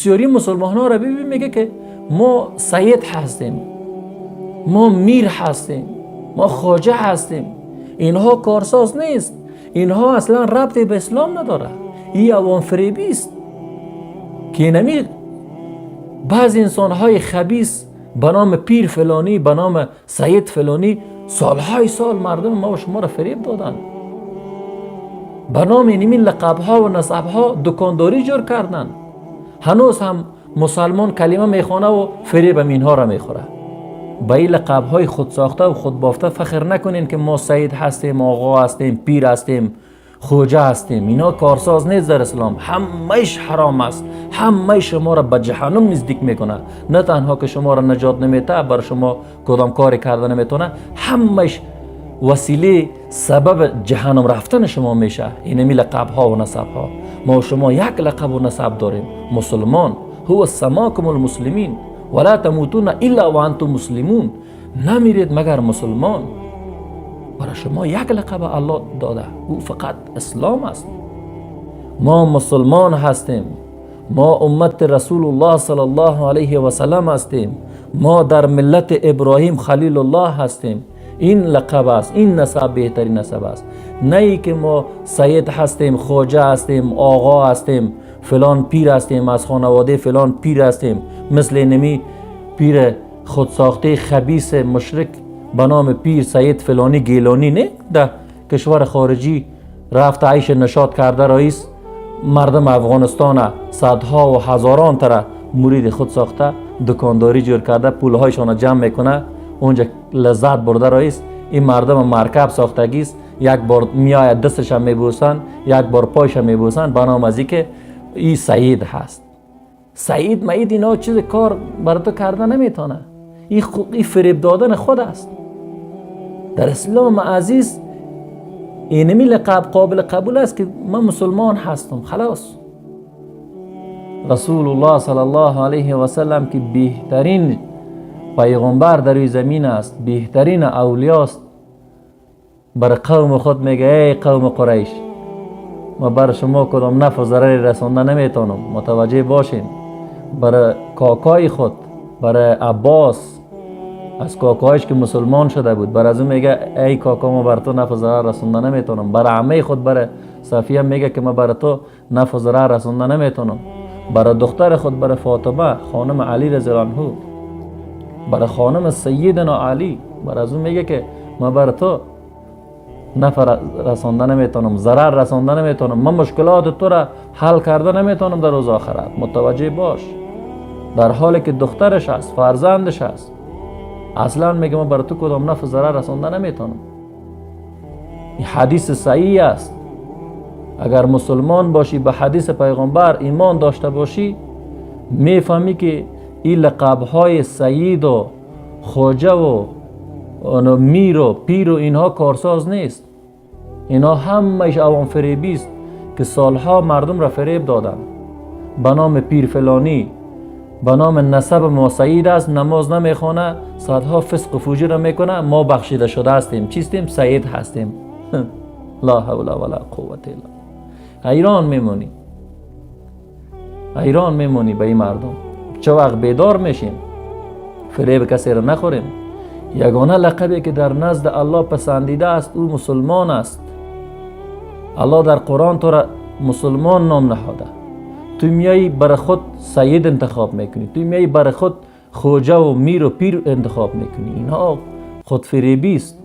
بسیاری مسلمان ها را ببین میگه که ما سید هستیم، ما میر هستیم، ما خواجه هستیم. اینها کارساز نیست، اینها اصلا ربطی به اسلام نداره. این عوام فریبی است که نمی بعض انسان های خبیث به نام پیر فلانی، به نام سید فلانی سالهای سال مردم ما و شما را فریب دادن. به نام اینمی لقب ها و نسب ها دکانداری جور کردن. هنوز هم مسلمان کلمه میخونه و فریب اینها را میخوره. به این لقب های خود ساخته و خود بافته فخر نکنین که ما سید هستیم، آقا هستیم، پیر هستیم، خوجه هستیم. اینا کارساز نیست در اسلام. همهش حرام است. همه شما را به جهنم نزدیک میکنه. نه تنها که شما را نجات نمیده، بر شما کدام کاری کرده نمیتونه، همهش وسیله سبب جهنم رفتن شما میشه. اینمی لقب ها و نسب ها. ما شما یک لقب و نسب داریم، مسلمان. هو سماکم المسلمین ولا تموتون الا وانتم مسلمون. نمیرید مگر مسلمان. برای شما یک لقب الله داده، او فقط اسلام است. ما مسلمان هستیم، ما امت رسول الله صلی الله علیه و سلم هستیم، ما در ملت ابراهیم خلیل الله هستیم. این لقب است، این نسب بهترین نسب است. نه ای که ما سید هستیم، خواجه هستیم، آقا هستیم، فلان پیر هستیم، از خانواده فلان پیر هستیم، مثل نمی پیر خودساخته خبیث مشرک به نام پیر سید فلانی گیلانی. نه در کشور خارجی رفت عیش نشاط کرده رئیس، مردم افغانستان صدها و هزاران تر مرید خود ساخته دکانداری جور کرده، پولهایشان جمع میکنه، اونجا لذت برده رئیس. این مردم مرکب ساختگیست، یک بار میآید دستش هم میبوسن، یک بار پایش هم میبوسن، به نام از که این سید هست. سید مید اینا چیز کار برای تو کرده نمیتونه. این فریب دادن خود است. در اسلام عزیز اینمی لقب قابل قبول است که من مسلمان هستم، خلاص. رسول الله صلی الله علیه و سلم که بهترین پیغمبر در این زمین است، بهترین اولیاست، برای قوم خود میگه ای قوم قریش، ما برای شما کدام نفع و ضرری رسانده نمیتونم. متوجه باشین. برای کاکای خود، برای عباس از کاکایش که مسلمان شده بود، برای از اون میگه ای کاکا ما برای تو نفع و ضرر رسانده نمیتونم. برای عمه خود، برای صفیه میگه که ما برای تو نفع و ضرر رسانده نمیتونم. برای دختر خود، برای فاطمه خانم علی رضی الله عنه، برای خانم سیدنا علی، برای از اون میگه که ما برای تو نفع رسانده نمیتونم، ضرر رسانده نمیتونم، من مشکلات تو را حل کرده نمیتونم در روز آخرت. متوجه باش. در حالی که دخترش است، فرزندش است، اصلا میگه من برای تو کدام نفع ضرر رسانده نمیتونم. این حدیث صحیح است. اگر مسلمان باشی، به حدیث پیغمبر ایمان داشته باشی، میفهمی که این لقب‌های سید و خواجه و میر و پیر و اینها کارساز نیست. اینها همهش عوام فریبی است که سالها مردم را فریب دادن. به نام پیر فلانی، به نام نسب ما سید است، نماز نمیخونه، صدها فسق و فجور میکنه، ما بخشیده شده هستیم، چیستیم؟ سید هستیم. لا حول ولا قوت الا. حیران میمونی، حیران میمونی به این مردم. چه وقت بیدار میشیم، فریب کسی را نخوریم. یگانه لقبی که در نزد الله پسندیده است او مسلمان است. الله در قرآن تو را مسلمان نام نهاده. تو میایی برای خود سید انتخاب میکنی، تو میایی برای خود خواجه و میر و پیر انتخاب میکنی. اینها خود فریبی است.